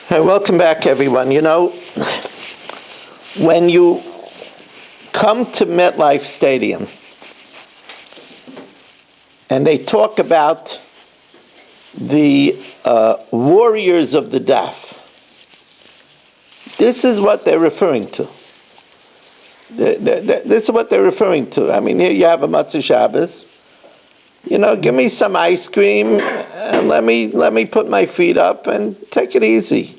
Hi, welcome back, everyone. You know, when you come to MetLife Stadium and they talk about the warriors of the Daf, this is what they're referring to. This is what they're referring to. I mean, here you have a Matzah Shabbos. You know, give me some ice cream and let me put my feet up and take it easy.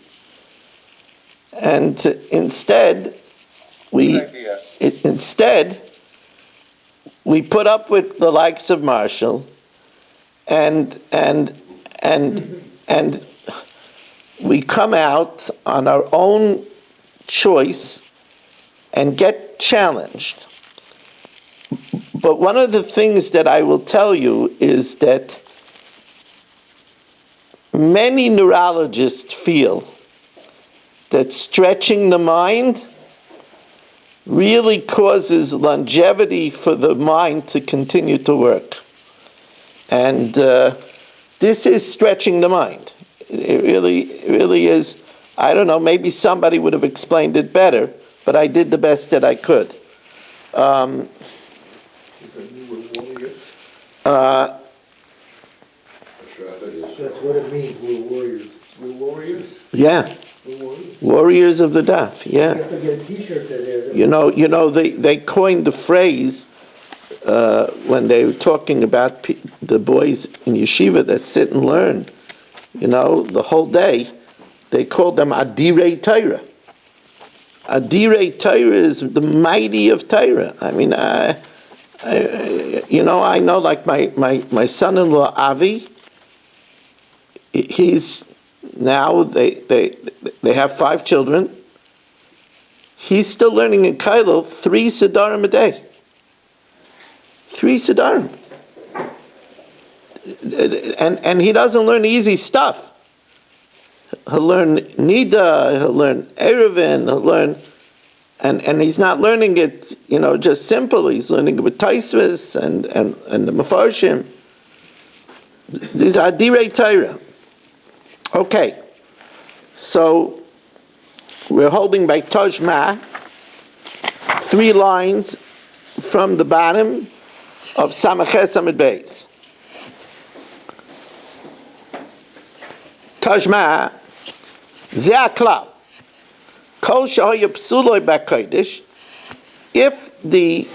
And instead, we put up with the likes of Marshall, and we come out on our own choice and get challenged. But one of the things that I will tell you is that many neurologists feel that stretching the mind really causes longevity for the mind to continue to work. And this is stretching the mind. It really is. I don't know, maybe somebody would have explained it better, but I did the best that I could. That's what it means, we're warriors. We're warriors? Yeah. We're warriors? Warriors of the Daf, yeah. You have to get a t-shirt that has... You know, they coined the phrase when they were talking about the boys in yeshiva that sit and learn, you know, the whole day. They called them Adirei Torah. Adirei Torah is the mighty of Torah. I mean, I know like my son-in-law Avi, he's now, they have 5 children. He's still learning in Kailo 3 Siddharim a day. 3 Siddharim. And he doesn't learn easy stuff. He'll learn Nida, he'll learn Erevin, he'll learn, and he's not learning it, you know, just simple. He's learning it with Taisvis and the Mefarshim. These are Direi Torah. Okay, so we're holding by Tajma, 3 lines from the bottom of Samaches Amid Beis. Tajma, Ze Aklal, Kol Shehoya Psuloi B'Kodesh. If the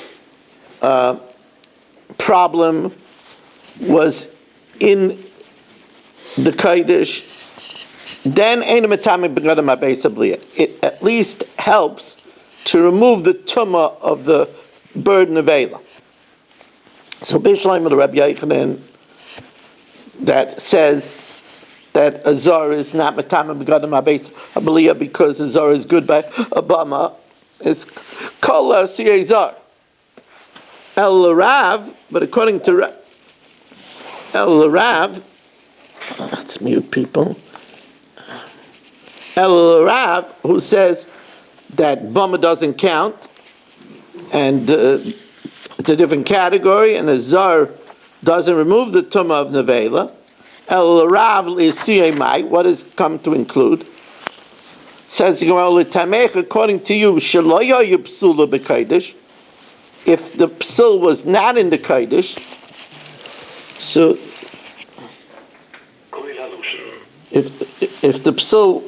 problem was in the Kodesh, then it at least helps to remove the tumah of the burden of Eila. So Bishleim of the Rabbi Yochanan that says that a zar is not matama b'gadam ha'beis habliyah because a zar is good by Obama is kol asiyei zar. El Rav, but according to El Rav, let's mute people. El Rav, who says that Bama doesn't count, and it's a different category, and a Zar doesn't remove the Tumah of Nevela. El Rav is Siyemai, what does come to include? Says, according to you, Shaloya Psula B'Kodesh, if the Psul was not in the Kodesh, so if the Psul,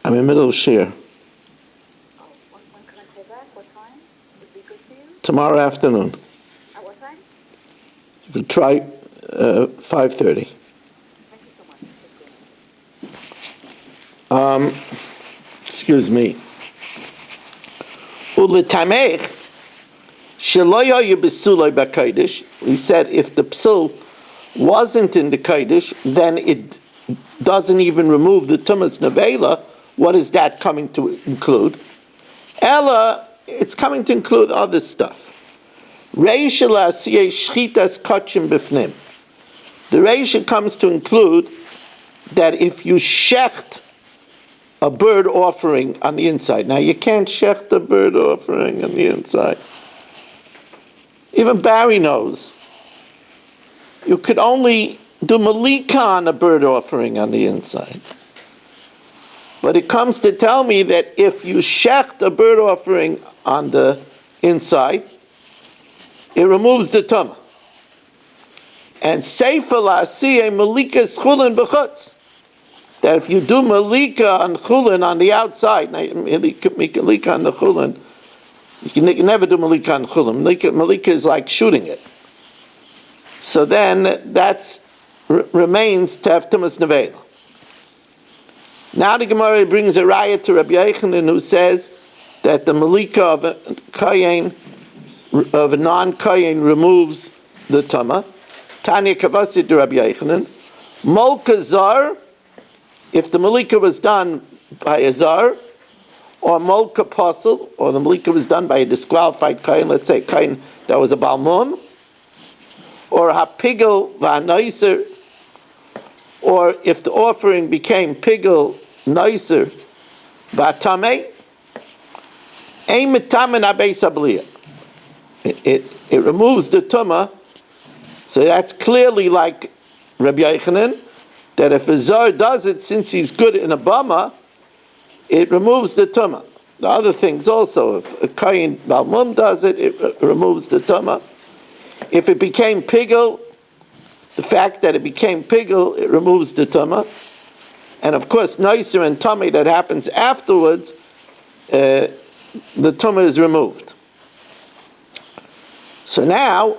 I'm in the middle of Shir. When can I call back? What time would be good for you? Tomorrow afternoon. At what time? You could try 5:30. Thank you so much. Excuse me. Uletamech shelo yoyu b'suloi b'kodesh. We said if the psul wasn't in the kodesh, then it doesn't even remove the tumas nevela. What is that coming to include? Ella, it's coming to include other stuff. Reisha la'asiyei shchitas kachim b'fnim. The reisha comes to include that if you shecht a bird offering on the inside. Now, you can't shecht a bird offering on the inside. Even Barry knows. You could only do malika on a bird offering on the inside. But it comes to tell me that if you shecht a bird offering on the inside, it removes the tumah. And seifa la'asiyeh malika schulin b'chutz. That if you do malika on chulin on the outside, malika on the chulin, you can never do malika on chulin. Malika is like shooting it. So then that remains to have tumas nevela. Now the Gemara brings a raya to Rabbi Yochanan who says that the malika of a kayin, of a non-kayin, removes the tumah. Tanya kavasi to Rabbi Yochanan. Molka zar, if the malika was done by a zar, or molka posel, or the malika was done by a disqualified kayin, let's say kayin that was a balmum, or hapigel v'anaiser, or if the offering became pigel noiser v'atame, ein mitamen abeis abliya. It removes the tumah. So that's clearly like Rabbi Yochanan, that if a zar does it, since he's good in a bama, it removes the tumah. The other things also, if a kayin balmum does it, it removes the tumah. If it became pigel, the fact that it became pigel, it removes the tumah. And of course, noiser and tummy that happens afterwards, the tumah is removed. So now,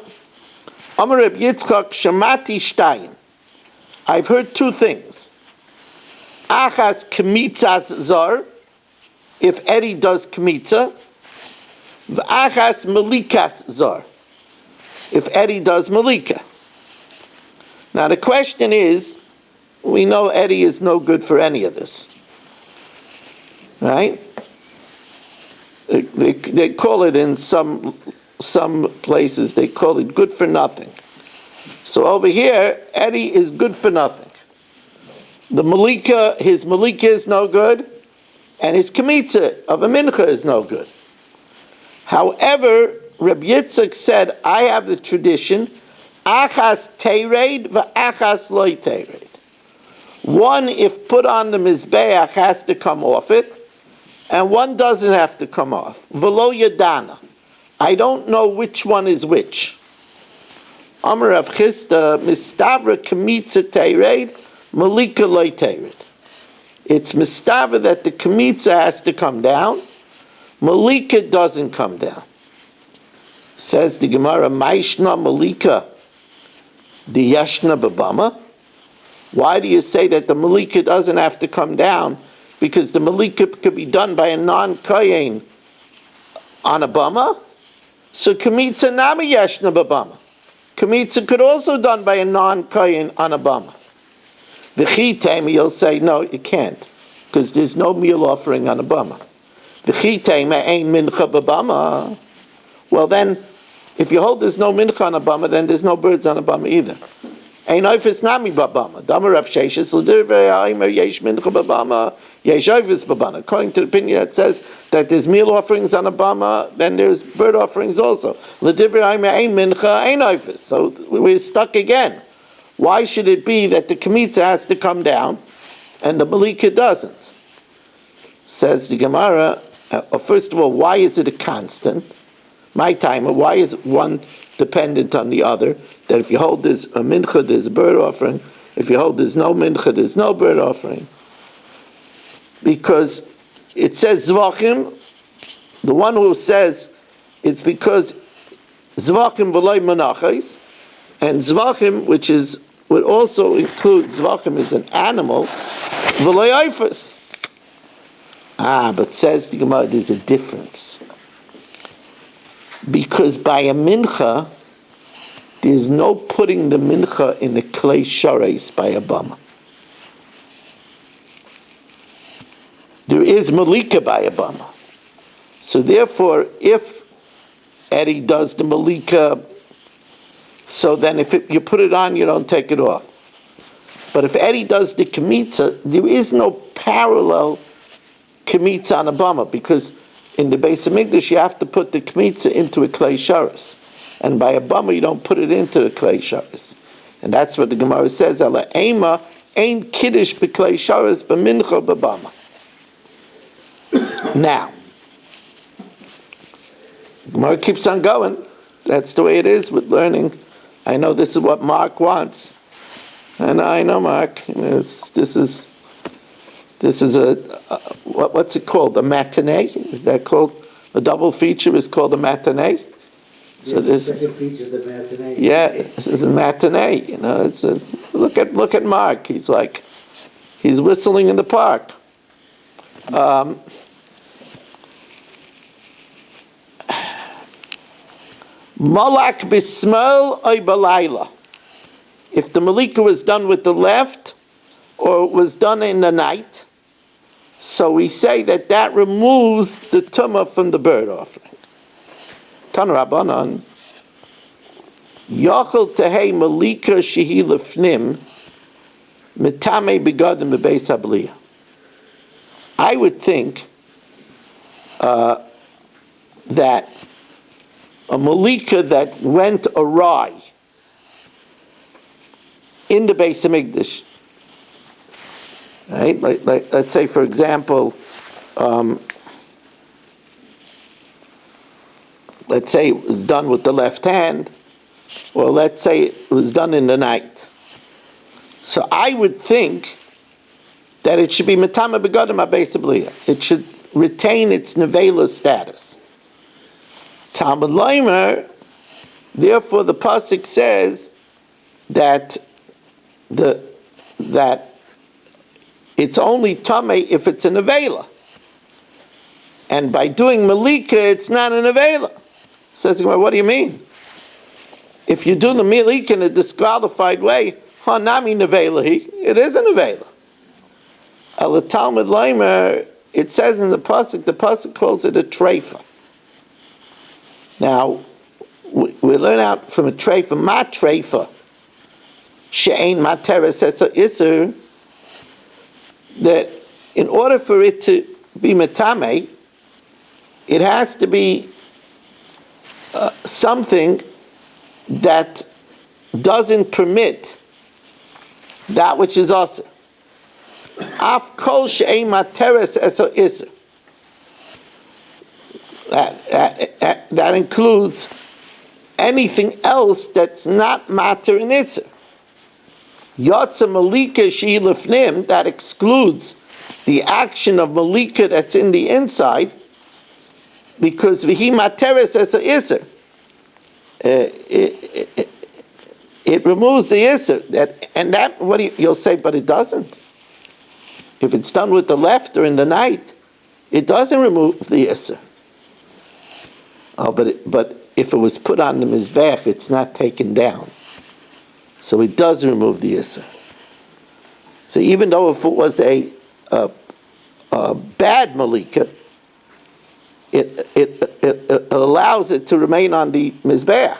Amar Reb Yitzchak Shamati Shtayin. I've heard two things. Achas kmitzas zar, if Eddie does kmitza, v'achas malikas zar, if Eddie does malika. Now the question is, we know Eddie is no good for any of this, right? They call it in some places, they call it good for nothing. So over here, Eddie is good for nothing. The malika, his malika is no good, and his kmitza of a mincha is no good. However, Reb Yitzchak said, I have the tradition, achas tered v'achas loy tered. One, if put on the mizbeach, has to come off it, and one doesn't have to come off. V'lo yadana. I don't know which one is which. Amar Rav Chisda, mistavra kmitza tered, malika loy tered. It's mistavra that the kmitza has to come down, malika doesn't come down. Says the Gemara, Maishna Malika the Yashna Babama. Why do you say that the Malika doesn't have to come down? Because the Malika could be done by a non-Kayin on a Bama. So Kamitza Nami Yashna Babama. Kamitza could also be done by a non-Kayin on a Bama. V'chitayim, you'll say, no, you can't. Because there's no meal offering on a Bama. V'chitayim ain't mincha babama. Well then, if you hold there's no mincha on a bama, then there's no birds on a bama either. Ein oifes nami babama. Damar Rav Sheshes l'dirvei ha'omer yesh mincha babama, yesh oifes babama. According to the opinion that says that there's meal offerings on a bama, then there's bird offerings also. L'dirvei ha'omer ein mincha, ein oifes. So we're stuck again. Why should it be that the kmitza has to come down and the malika doesn't? Says the Gemara, first of all, why is it a constant? My timer, why is one dependent on the other? That if you hold there's a mincha, there's a bird offering. If you hold there's no mincha, there's no bird offering. Because it says Zevachim, the one who says it's because Zevachim v'loy menachos, and Zevachim, which would also include Zevachim is an animal, v'loy oifus. But says the Gemara, there's a difference. Because by a mincha, there's no putting the mincha in the clay shares by a bama. There is malika by a bama. So therefore, if Eddie does the malika, so then if you put it on, you don't take it off. But if Eddie does the kmitza, there is no parallel kmitza on a bama, because in the Beis Hamikdash you have to put the kmitza into a clay sharis, and by a bama you don't put it into the clay sharis. And that's what the Gemara says, Ela ema ein kiddush b'klei sharas b'mincha b'bama. Now, the Gemara keeps on going. That's the way it is with learning. I know this is what Mark wants. And I know, Mark, this is what's it called? A matinee? Is that called? A double feature is called a matinee? So this second feature, the matinee. Yeah, this is a matinee. It's a look at Mark. He's whistling in the park. Malak bismol oy balayla. If the malika was done with the left, or it was done in the night, so we say that removes the tumah from the bird offering. Tan Rabbanan, Yachol tehei malika shehi lefnim, mitame begadim bebeis habliya. I would think that a malika that went awry in the Beis Hamikdash, right? Like let's say, for example, let's say it was done with the left hand, or let's say it was done in the night. So I would think that it should be metama begadim habeis habliya. It should retain its nevela status. Talmud Leimer, therefore the pasuk says that it's only tamei if it's a nevela, and by doing malika it's not a nevela. Says, what do you mean? If you do the malika in a disqualified way, hanami nevela, it is a nevela. Al Talmud Leimer, it says in the pasuk calls it a treifa. Now, we learn out from a treifa, ma treifa, she'ein ma teres esa iser, that in order for it to be metame, it has to be something that doesn't permit that which is also. Af kol she'ein ma teres esa iser. That includes anything else that's not matter in itzer. Yotza malika she lefnim, that excludes the action of malika that's in the inside, because v'hi materes as a iser. It removes the iser. That what you'll say, but it doesn't. If it's done with the left or in the night, it doesn't remove the iser. Oh, but if it was put on the mizbech, it's not taken down. So it does remove the Issa. So even though if it was a bad malika, it allows it to remain on the mizbech.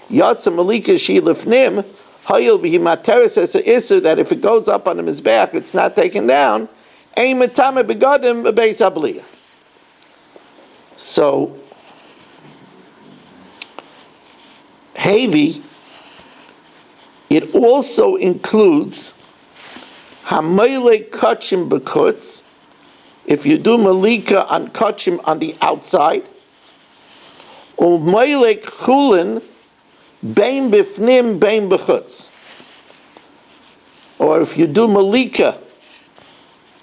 Yatsa malika shi lefnim, hayil v'himateres as a Issa, that if it goes up on the mizbech, it's not taken down. Ein metame begadim bebeis habliya. So Hevi, it also includes Hameile Kachim Bekutz, if you do Malika on Kachim on the outside, or Meile Chulin Bein Bifnim Bein Bekutz, or if you do Malika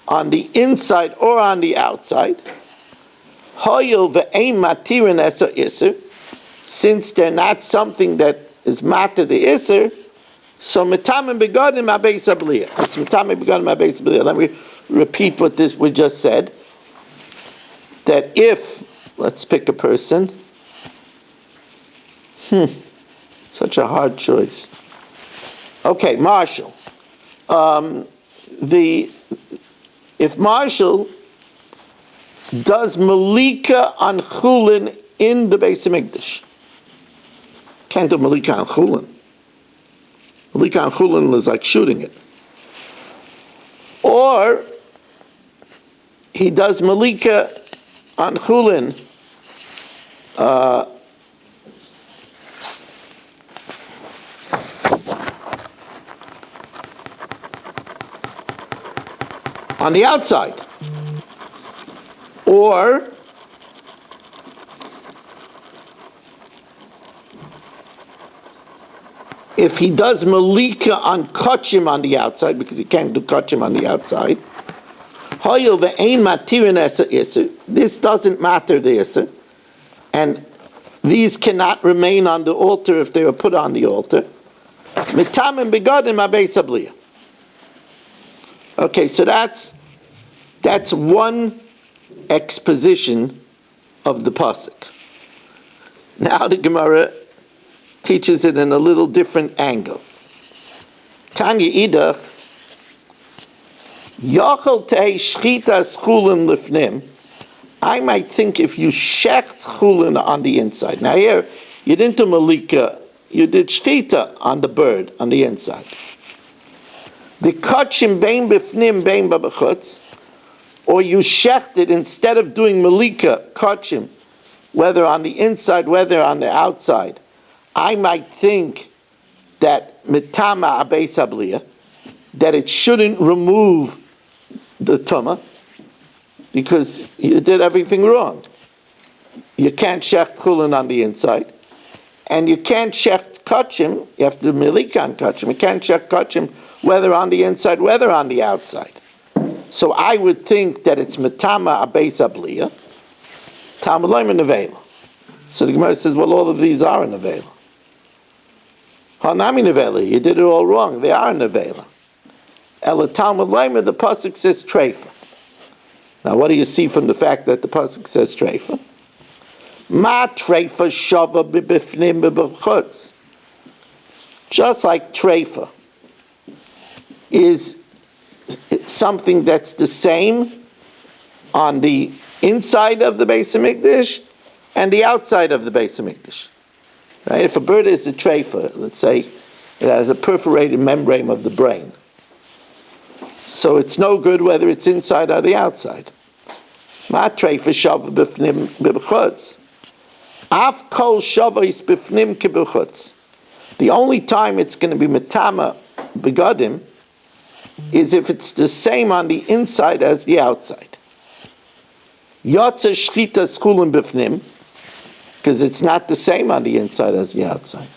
on the inside or on the outside, Hoyil Ve'ein Matirin Esa Isser, since they're not something that is matter the Isser, so Metamim Begadim Habeis Habliya. It's Metamim Begadim Habeis Habliya. Let me repeat what we just said. That if, let's pick a person. Such a hard choice. Okay, Marshall. If Marshall does Malika on Chulin in the Beis Hamikdash, can't do Malika on Chulin. Malika on Chulin is like shooting it. Or he does Malika on Chulin on the outside. Or if he does malika on kachim on the outside, because he can't do kachim on the outside, this doesn't matter the iser, and these cannot remain on the altar if they were put on the altar. Okay, so that's one exposition of the pasuk. Now the Gemara teaches it in a little different angle. Tanya Ida, Yachal tei shchitas chulin lifnim. I might think if you shecht chulin on the inside. Now here, you didn't do malika, you did shchita on the bird on the inside. The kachim bein bifnim bein babachutz, or you shechted instead of doing malika kachim, whether on the inside, whether on the outside. I might think that mitama abeis habliya, that it shouldn't remove the tumah, because you did everything wrong. You can't shecht chulin on the inside, and you can't shecht kachim, you have to do malika on kachim, you can't shecht kachim whether on the inside, whether on the outside. So I would think that it's mitama abeis habliya, tamaloim in nevela. So the Gemara says, well, all of these are in nevela. Hanami nevela, you did it all wrong. They are in nevela. Ela Talmud Leimer, the pasuk says treifa. Now, what do you see from the fact that the pasuk says treifa? Ma treifa shava b'bifnim b'b'chutz. Just like treifa is something that's the same on the inside of the Beis HaMikdash and the outside of the Beis HaMikdash. Right? If a bird is a treifa, let's say it has a perforated membrane of the brain, so it's no good whether it's inside or the outside. Ma treifa shava b'fnim b'chutz. Af kol shava is b'fnim k'b'chutz. The only time it's going to be metama begadim is if it's the same on the inside as the outside. Yotze shchita schulin b'fnim, because it's not the same on the inside as the outside.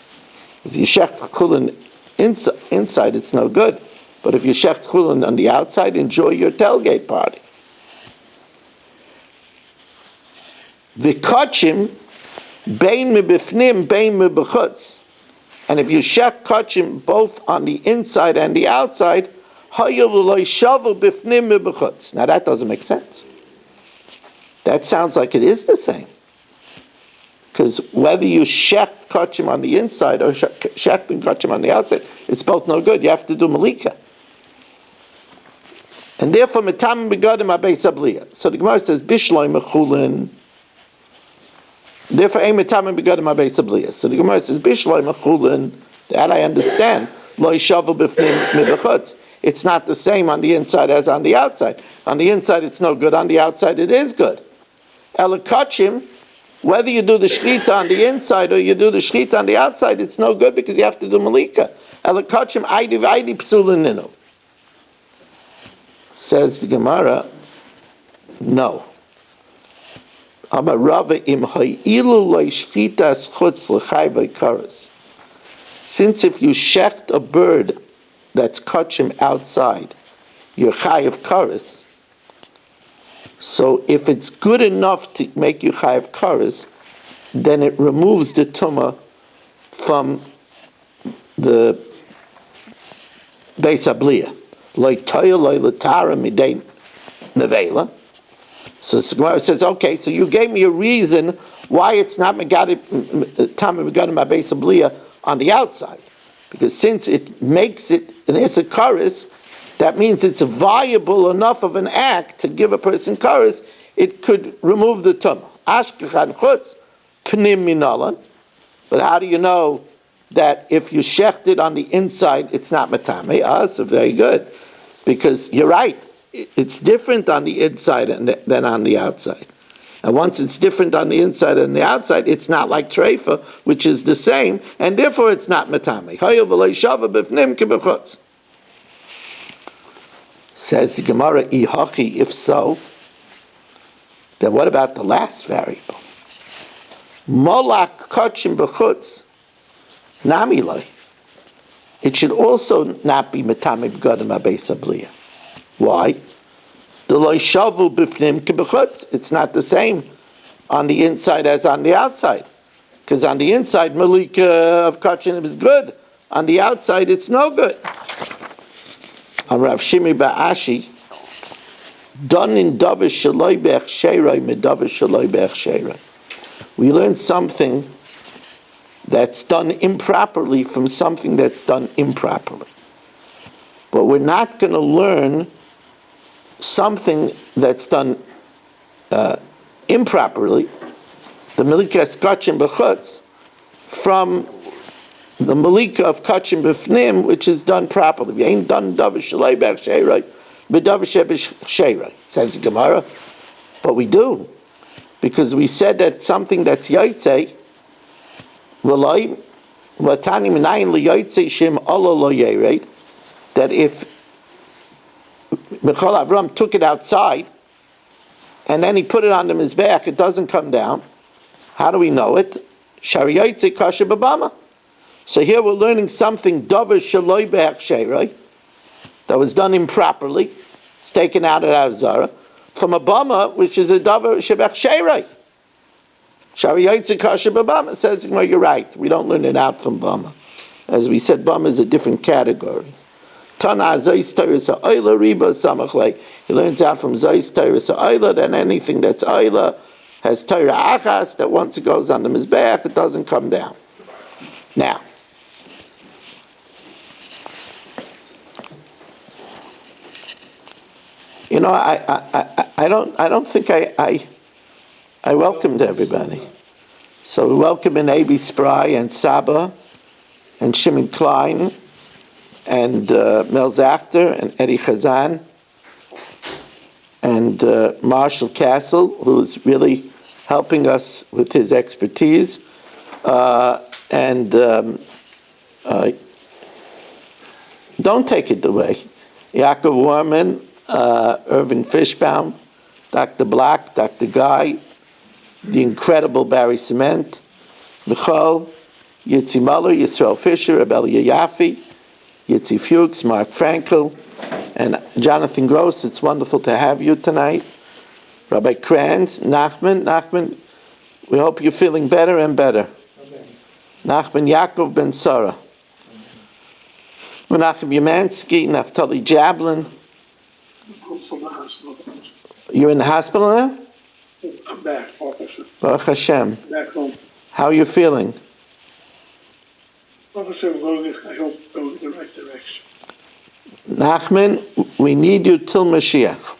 Because you shecht chulin inside, it's no good. But if you shecht chulin on the outside, enjoy your tailgate party. The kachim, bein mebifnim, bein mebechutz. And if you shecht kachim both on the inside and the outside, hayav l'lo shavu bifnim mebechutz. Now that doesn't make sense. That sounds like it is the same. Because whether you shecht kachim on the inside or shecht and kachim on the outside, it's both no good. You have to do malika. And therefore, metam begadim abeis habliya. So the Gemara says, bishloi mechulin. Therefore, ein metam begadim abeis habliya. So the Gemara says, bishloi mechulin. That I understand. Lo yishavu b'fnim mibechutz. It's not the same on the inside as on the outside. On the inside, it's no good. On the outside, it is good. Ela kachim, whether you do the shchita on the inside or you do the shchita on the outside, it's no good because you have to do malika. Ela kachim aidi v'aidi psulin ninu. Says the Gemara, no. Amar Rava im ha'ilu lo'ishchitas chutz l'chai v'karas. Since if you shecht a bird that's kachim outside, you're chai of karas. So if it's good enough to make you chai of karas, then it removes the tumah from the Beis HaBliya. So the Gemara says, okay, so you gave me a reason why it's not Megadim Beis HaBliya on the outside. Because since it makes it an Issachar, that means it's viable enough of an act to give a person kares, it could remove the tumah. Ashkechan chutz, pnim minalan. But how do you know that if you shecht it on the inside, it's not matame? So very good. Because you're right, it's different on the inside than on the outside. And once it's different on the inside and the outside, it's not like treifa, which is the same, and therefore it's not matame. Says the Gemara, Ihachi, if so, then what about the last variable? Molak kachim b'chutz, namiloi. It should also not be metame b'gadim abeis abliya. Why? The loy shavu b'fnim k'b'chutz. It's not the same on the inside as on the outside. Because on the inside, malika of kachim is good. On the outside, it's no good. On Rav Shimi Ba'ashi, done in davar shaloi be'echsheiroi medavar shaloi be'echsheiroi. We learn something that's done improperly from something that's done improperly. But we're not going to learn something that's done improperly, the malika kachim b'chutz, from the malika of kachim b'fnim, which is done properly. We ain't done davar shaloi be'echsheiroi b'davar she'b'echsheiroi, says the Gemara. But we do. Because we said that something that's yaitse, that if Michal Avram took it outside and then he put it on the mizbeach, it doesn't come down. How do we know it? Shariyaitse kasha babama. So here we're learning something davar shaloi be'echsheiroi that was done improperly. It's taken out of Avzara. From a bama, which is a davar shebechsheiroi. Shariyotze kasha b'bama says, well, you're right. We don't learn it out from bama. As we said, bama is a different category. Tana zois teres ha'oila riba samachlei. He learns out from zois teres ha'oila, then anything that's oila has teira achas, that once it goes on the mizbeach, it doesn't come down. Now, you know, I don't think I welcomed everybody. So we welcome in A.B. Spry and Saba and Shimon Klein and Mel Zachter and Eddie Chazan and Marshall Castle, who's really helping us with his expertise, and don't take it away. Yaakov Warman, Irvin Fishbaum, Dr. Black, Dr. Guy, the incredible Barry Cement, Michal, Yitzi Muller, Yisrael Fisher, Abel Yayafi, Yitzi Fuchs, Mark Frankel, and Jonathan Gross. It's wonderful to have you tonight. Rabbi Kranz, Nachman, we hope you're feeling better and better. Amen. Nachman Yaakov Ben Sarah. Menachem Yamansky, Naftali Jablin. I'm from the hospital. You're in the hospital now? I'm back, officer. Baruch Hashem. Back home. How are you feeling? Officer, I hope going in the right direction. Nachman, we need you till Mashiach.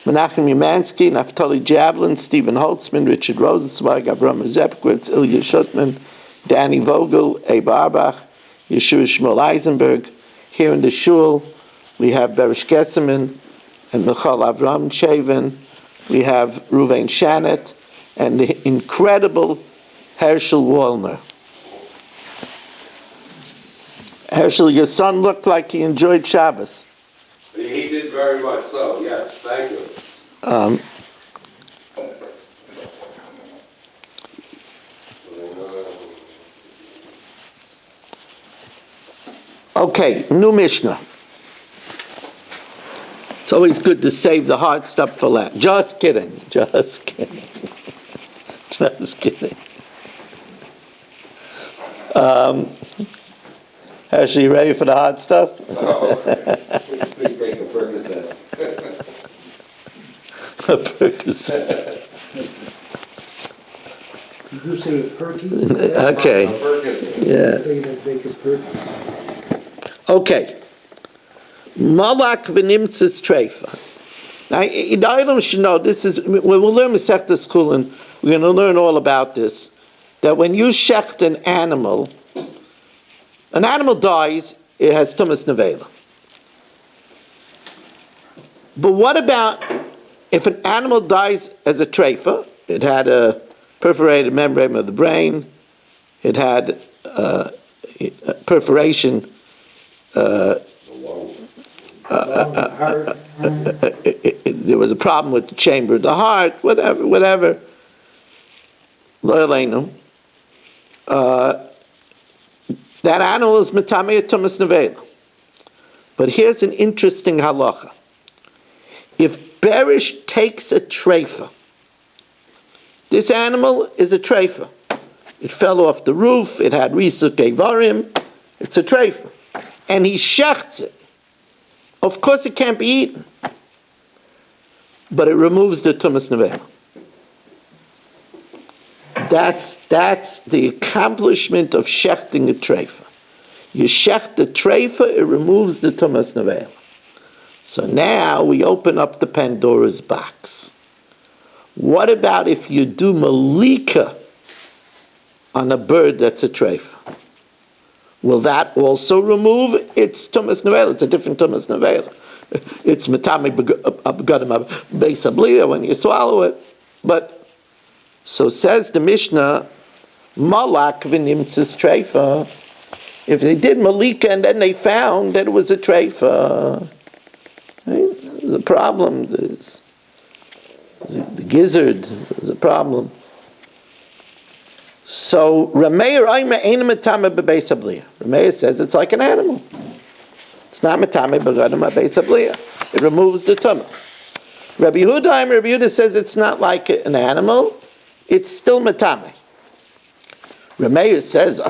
Menachem Yamansky, Naftali Jablin, Stephen Holtzman, Richard Rosenzweig, Avram Zepkwitz, Ilya Shutman, Danny Vogel, Abe Arbach, Yeshua Shmuel Eisenberg. Here in the shul, we have Berish Gesseman and Michal Avram Shaven. We have Ruvain Shanet and the incredible Herschel Wallner. Herschel, your son looked like he enjoyed Shabbos. He did very much so, yes, thank you. Okay, new Mishnah. It's always good to save the hard stuff for last. Just kidding. Just kidding. Hershey, you ready for the hard stuff? Oh, please take a Percocet. A Percocet. Did you say perky? Okay. A Percocet. Yeah. They make a perky. Okay. Malak v'nimtzis treifa. Now, the item should know, this is, when we'll learn Masechtas Chulin, we're going to learn all about this, that when you shecht an animal dies, it has tumas nevela. But what about if an animal dies as a treifa? It had a perforated membrane of the brain, it had perforation There was a problem with the chamber of the heart, whatever. Lo Aleinu. That animal is Metamei Tumas Nevela. But here's an interesting halacha. If Berish takes a treifa, this animal is a treifa. It fell off the roof, it had risuk evarim, it's a treifa. And he shechts it. Of course it can't be eaten. But it removes the tumas nevela. That's the accomplishment of shechting a treifa. You shecht the treifa, it removes the tumas nevela. So now we open up the Pandora's box. What about if you do malika on a bird that's a treifa? Will that also remove its tumas nevela? It's a different tumas nevela. It's metame begadim beis habliya when you swallow it. But so says the Mishnah, malak v'nimtzis treifa. If they did malika and then they found that it was a treifa, right? The problem is the gizzard is a problem. So Rameir says it's like an animal. It's not metame begadim beis habliya. It removes the tumah. Rabbi Yehuda says it's not like an animal. It's still metame. Rameir says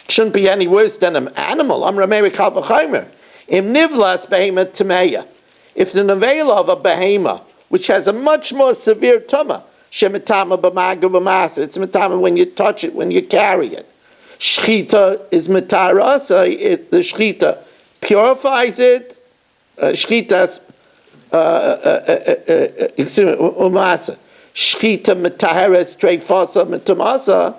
shouldn't be any worse than an animal. I'm Rameir kal v'chaymer. Im nivlas behema tameya. If the nevela of a behema, which has a much more severe tumah, shemitama b'maga b'masa, it's metama when you touch it, when you carry it. Shchita is metarasa. The shchita purifies it. Shchita umasa. Shchita metaheres treifasa metamasa.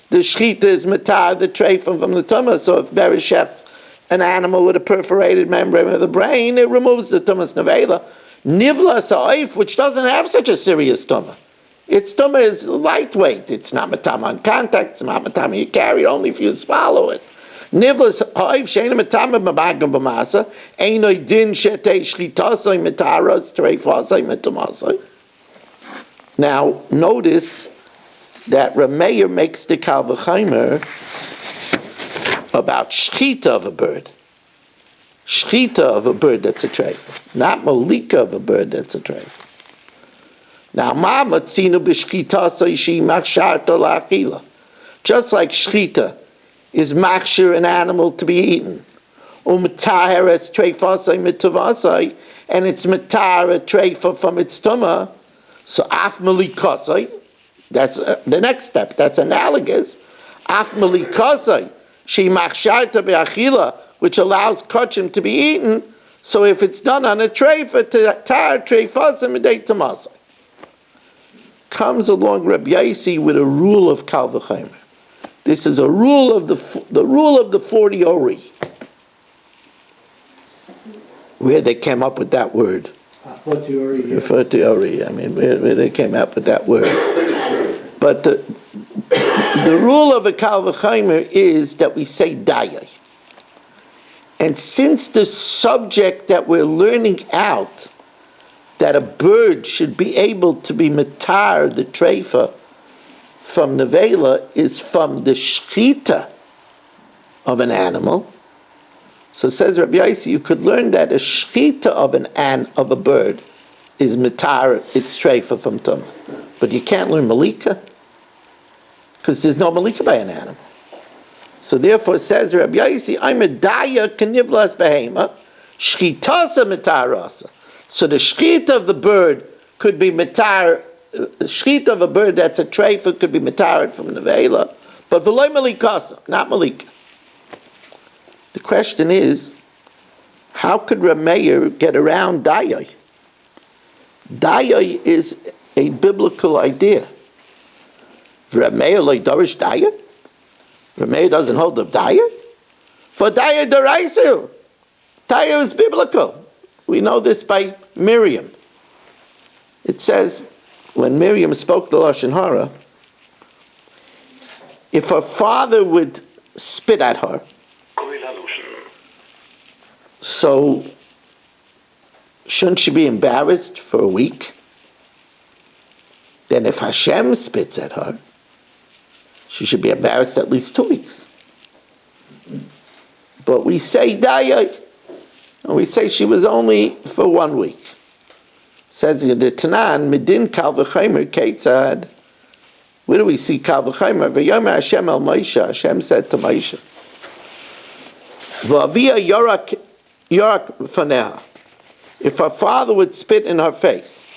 The shchita is metar the treifa from the tumah. So if bereshefts an animal with a perforated membrane of the brain, it removes the tumas nevela. Nivla sa'if, which doesn't have such a serious tumah. Its tumah is lightweight. It's not matama on contact. It's not matama you carry it only if you swallow it. Nivla sa'if sheina matama b'magam b'masa einoi din shetei shchitasai metaras treifasai metamasai. Now notice that Rameir makes the kal v'chaymer about shchita of a bird. Shchita of a bird that's a treifa. Not malika of a bird that's a treifa. Now, ma'amatzinu b'shchita soishi machsharta la'achila. Just like shchita is machshir an animal to be eaten. Um'taheres treifasai mitavasai, and it's matar a treifa from its tumah. So af malikasai, that's the next step. That's analogous. Af malikasai. She machsharta be'achila, which allows kachim to be eaten. So if it's done on a treifa, tar treifasa midei tamasai. Comes along Rabbi Yaisi with a rule of kal v'chaymer. This is a rule of the rule of the 40 ori. Where they came up with that word. 40 ori. Yeah. 40 ori. I mean, where they came up with that word. But the rule of a kal v'chaymer is that we say dayai. And since the subject that we're learning out, that a bird should be able to be matar, the treifa, from nevela, is from the shchita of an animal. So says Rabbi Yaisi, you could learn that a shchita of a bird is matar, its treifa from tum. But you can't learn malika, because there's no malika by an animal. So therefore says Rabbi Yaisi, I'm a daya kanivlas behema, shchitasa matarasa. So the shchita of the bird could be matar, the shchita of a bird that's a treifa could be matared from nevela, but v'loy malikasa, not malika. The question is, how could Rameir get around dayai? Dayai is a biblical idea. Rameir loy dorish dayai? Rameir doesn't hold the dayai? For dayai doraisu. Dayai is biblical. We know this by Miriam. It says, when Miriam spoke the Lashon Hara, if her father would spit at her, So, shouldn't she be embarrassed for a week? Then if Hashem spits at her, she should be embarrassed at least 2 weeks. But we say Daya, and we say she was only for 1 week. Says the Tanan, Medin Kal V'Chomer Ketzad. Where do we see Kal V'Chomer? V'yomer Hashem el Moshe. Hashem said to Moshe, V'avia Yorak Faneha. If her father would spit in her face,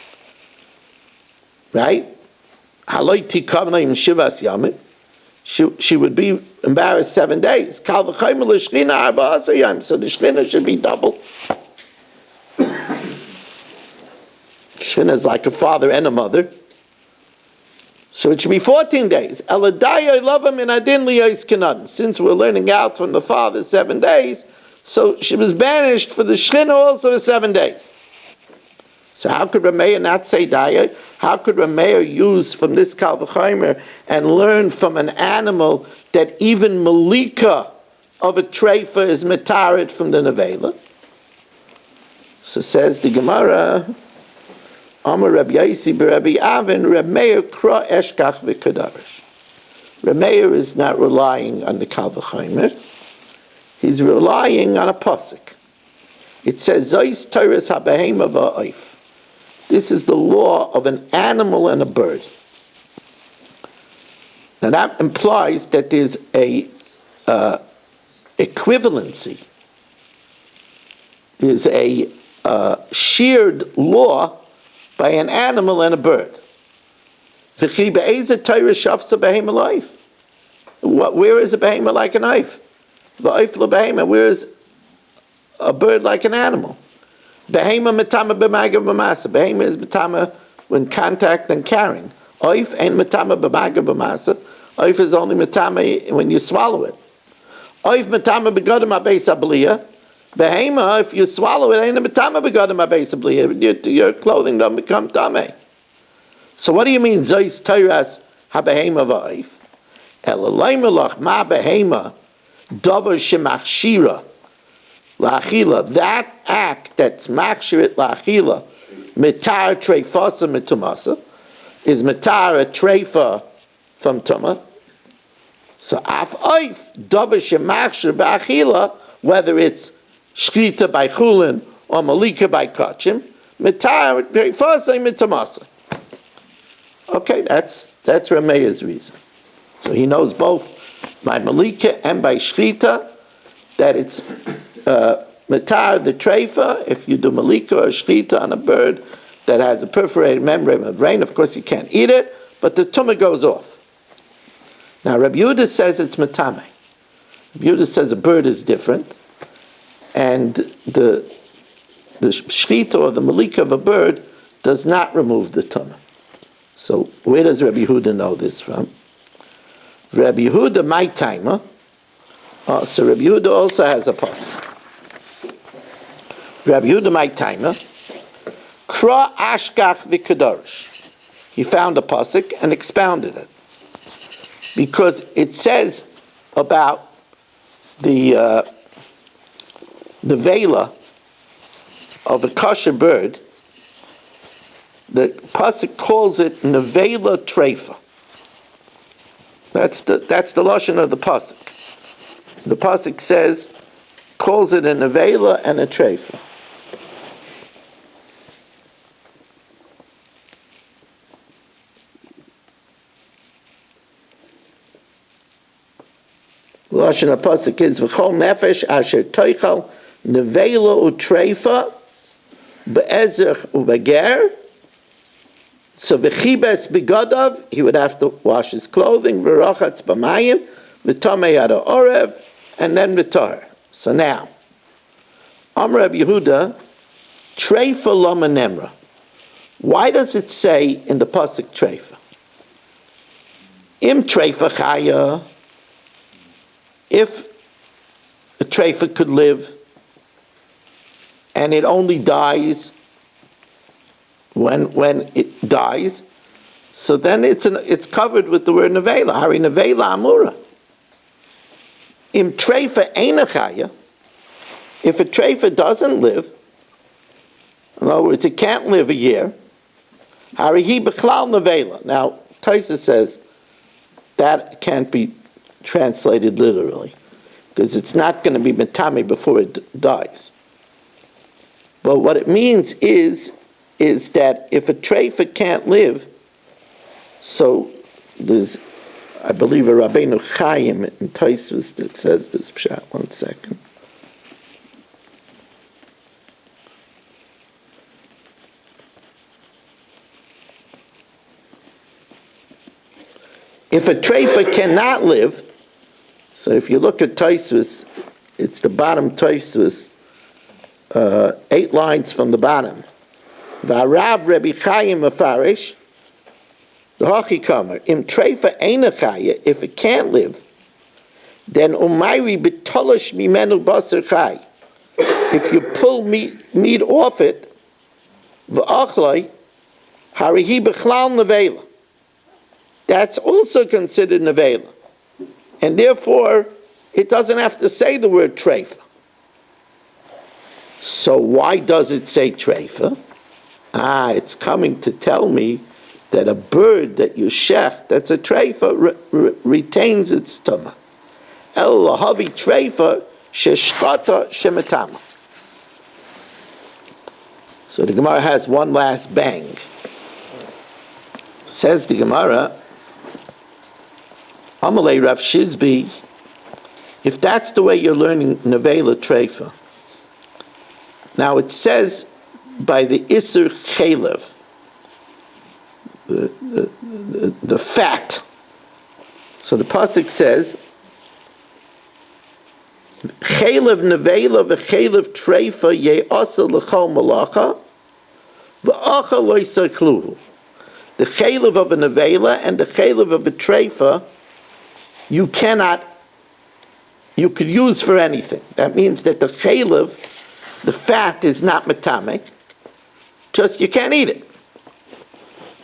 right? Haloi Tikavna Im Shivas Yamim. She would be embarrassed 7 days. Kal v'chomer l'shchina arba asayim. So the shchina should be double. Shchina is like a father and a mother. So it should be 14 days. Eladaya love him in adin liyos kenadan. Since we're learning out from the father 7 days, so she was banished for the shchina also for 7 days. So how could Rameya not say Daya? How could Rameya use from this Kal V'Chomer and learn from an animal that even Malika of a treifa is metarit from the Nevela? So says the Gemara, Amar Rabbi Yaisi b'Rabbi Avin, Rameya kra eshkach v'kadarish. Rameya is not relying on the Kal V'Chomer. He's relying on a pasuk. It says, Zois Torahs habehema va'oif. This is the law of an animal and a bird. Now that implies that there's a equivalency. There's a shared law by an animal and a bird. Where is a behema like a knife? Where is a bird like an animal? Behema metama b'maga b'masa. Behema is metama when contact and carrying. Oif ain't metama b'maga b'masa. Oif is only metama when you swallow it. Oif metama b'godem ha'beis ha'bliya. Behema, if you swallow it, ain't a metama b'godem ha'beis ha'bliya. Your clothing don't become tameh. So what do you mean zois teiras ha'behema va'oif? Elalei melach ma behema davar shemachshira. La'achila, that act that's machshirit la'achila, mitar treifasa mitumasa, is mitar a treifa from tuma. So af oif, davar shemachshir ba'achila, whether it's shkrita by chulin or malika by kachim, mitar treifasa mitumasa. Okay, that's Rameya's reason. So he knows both by malika and by shkrita that it's matar the treifa. If you do malika or shchita on a bird that has a perforated membrane of the brain, of course you can't eat it, but the tumah goes off. Now Rabbi Yehuda says it's matame. Rabbi Yehuda says a bird is different, and the shchita or the malika of a bird does not remove the tumah. So where does Rabbi Yehuda know this from? Rabbi Yehuda, my timer. So Rabbi Yehuda also has a pasuk. Rabbi Yehuda, my timer, kra ashkach v'kadarish. He found a pasuk and expounded it, because it says about the vela of a kosher bird. The pasuk calls it nevela treifa. That's the lashon of the pasuk. The pasuk says, calls it a nevela and a treifa. Lashon pasuk is v'chol nefesh asher toichal nevela utreifa be'ezech u'beger. So v'chibes begadav, he would have to wash his clothing, v'rachatz b'mayim, v'tamei ad ha'orev, and then v'tar. So now, Amar Rabbi Yehuda, treifa lama nemra. Why does it say in the pasuk treifa? Im treifa chaya, if a treifa could live, and it only dies when it dies, so then it's covered with the word nevela. Hari nevela amura. Im treifa eina chaya, If a treifa doesn't live, in other words, it can't live a year, harihi b'chlal nevela. Now, Taisa says that can't be translated literally, because it's not going to be metame before it dies. But what it means is that if a treifa can't live, so there's, I believe, a Rabbeinu Chaim in Taisvus that says this pshat. 1 second. If a treifa cannot live, so if you look at Taisvus, it's the bottom Taisvus, 8 lines from the bottom. V'arav Rebbe Chaim Mefarish, the Hachi Kamer, im treifa eina chaya, if it can't live, then umayri betolish mimenu basar chay. If you pull meat off it, v'achloi, harihi b'chlal nevela. That's also considered nevela. And therefore, it doesn't have to say the word treifa. So why does it say treifa? It's coming to tell me that a bird that you shech, that's a treifa, retains its tumah. El lahavi treifa sheshchata shemetama. So the Gemara has one last bang. Says the Gemara, Amalei Rav Shizbi, if that's the way you're learning nevela treifa. Now it says by the Isser Chalev, the fat. So the pasuk says, Chalev nevela v'chalev treifa ye'asa l'chol malacha v'acha lo yisakluhu. The chalev of a nevela and the chalev of a treifa, you could use for anything. That means that the chalev, the fat, is not metame, just you can't eat it.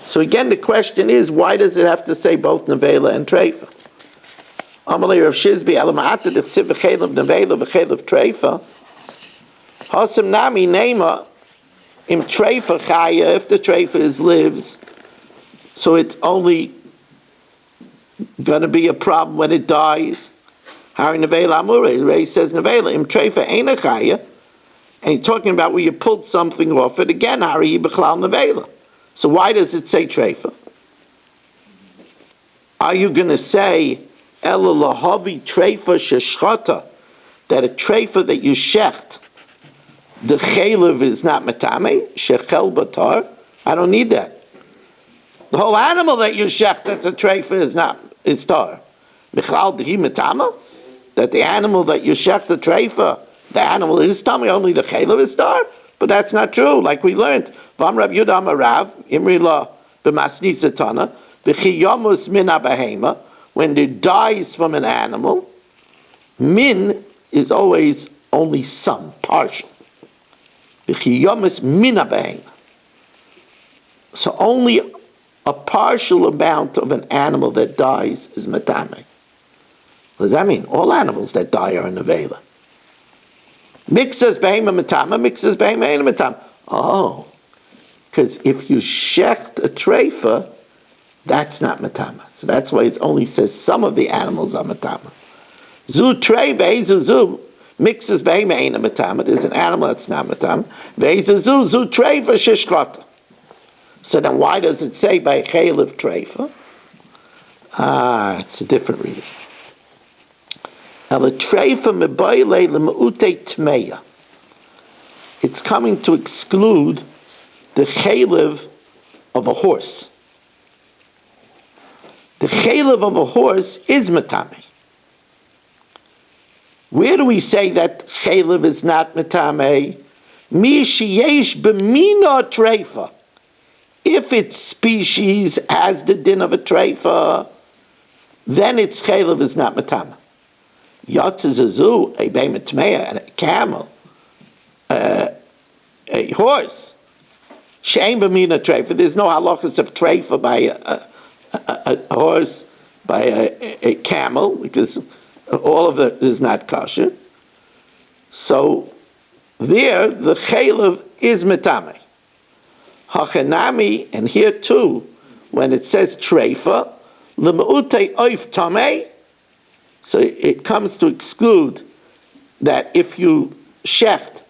So again, the question is, why does it have to say both nevela and treifa? Amalei Rav Shizbi, alama'ata d'chsiv v'chelev nevela v'chelev treifa, hasem nami nema im treifa chaya, if the treifa lives, so it's only going to be a problem when it dies. Hari nevela amure, Ray says nevela, im treifa eina chaya, and you're talking about where you pulled something off it, again, hari b'chlal nevela. So why does it say treifa? Are you going to say, ela lahavi treifa sheshchata, that a treifa that you shecht, the chalev is not metame, shechel batar? I don't need that. The whole animal that you shecht, that's a treifa, is tar. Bichlal dehi metama? That the animal that you shecht, the treifa, the animal is tummy, only the chalev is tar? But that's not true, like we learned. Vam Rab Yudah Marav, Imri La b'masni satana, v'chiyamus min abahema, when it dies from an animal, min is always only some, partial. V'chiyamus min abahema. So only a partial amount of an animal that dies is matame. What does that mean? All animals that die are nevela. Mixes behema matama, mixes behema ain't matama. Oh, because if you shecht a treifa, that's not matama. So that's why it only says some of the animals are matama. Zu trei zu mixes behema ain't matama. There's an animal that's not matama. Zu treifa shishchata. So then why does it say by chalev treifa? It's a different reason. It's coming to exclude the chalev of a horse. The chalev of a horse is matame. Where do we say that chalev is not matame? Mi sheyesh b'mina treifa. If its species has the din of a treifa, then its chalev is not matame. Yatzazazu, a behemoth tmeya, and a camel, a horse. Shein b'mina treifa. There's no halachas of treifa by a horse, by a camel, because all of it is not kosher. So there the chaylev is metame. Hachanami, and here too, when it says treifa, l'me'utei oif tamei, so it comes to exclude that if you shecht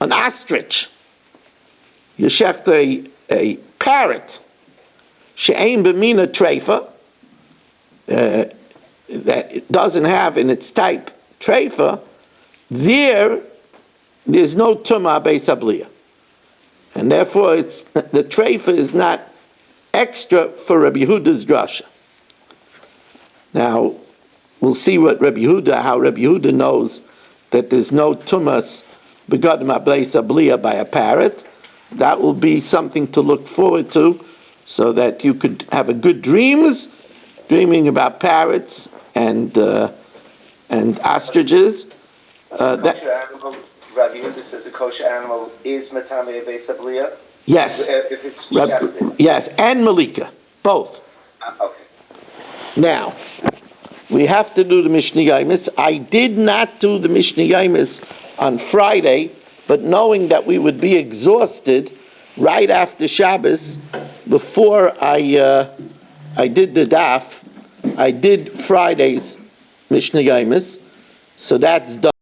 an ostrich, you shecht a parrot, she'ein b'mina treifa, that it doesn't have in its type treifa, there's no tumah beis abliya. And therefore the treifa is not extra for Rabbi Yehuda's drasha. Now, we'll see how Rabbi Yehuda knows that there's no tumas begadim beis abliya by a parrot. That will be something to look forward to, so that you could have a good dreams, dreaming about parrots and ostriches. Kosher animal, Rabbi Yehuda says a kosher animal is matame beis abliya? Yes. If it's shechted. Yes, and malika, both. Okay. Now, we have to do the Mishnah Yomis. I did not do the Mishnah Yomis on Friday, but knowing that we would be exhausted right after Shabbos, before I did the daf, I did Friday's Mishnah Yomis, so that's done.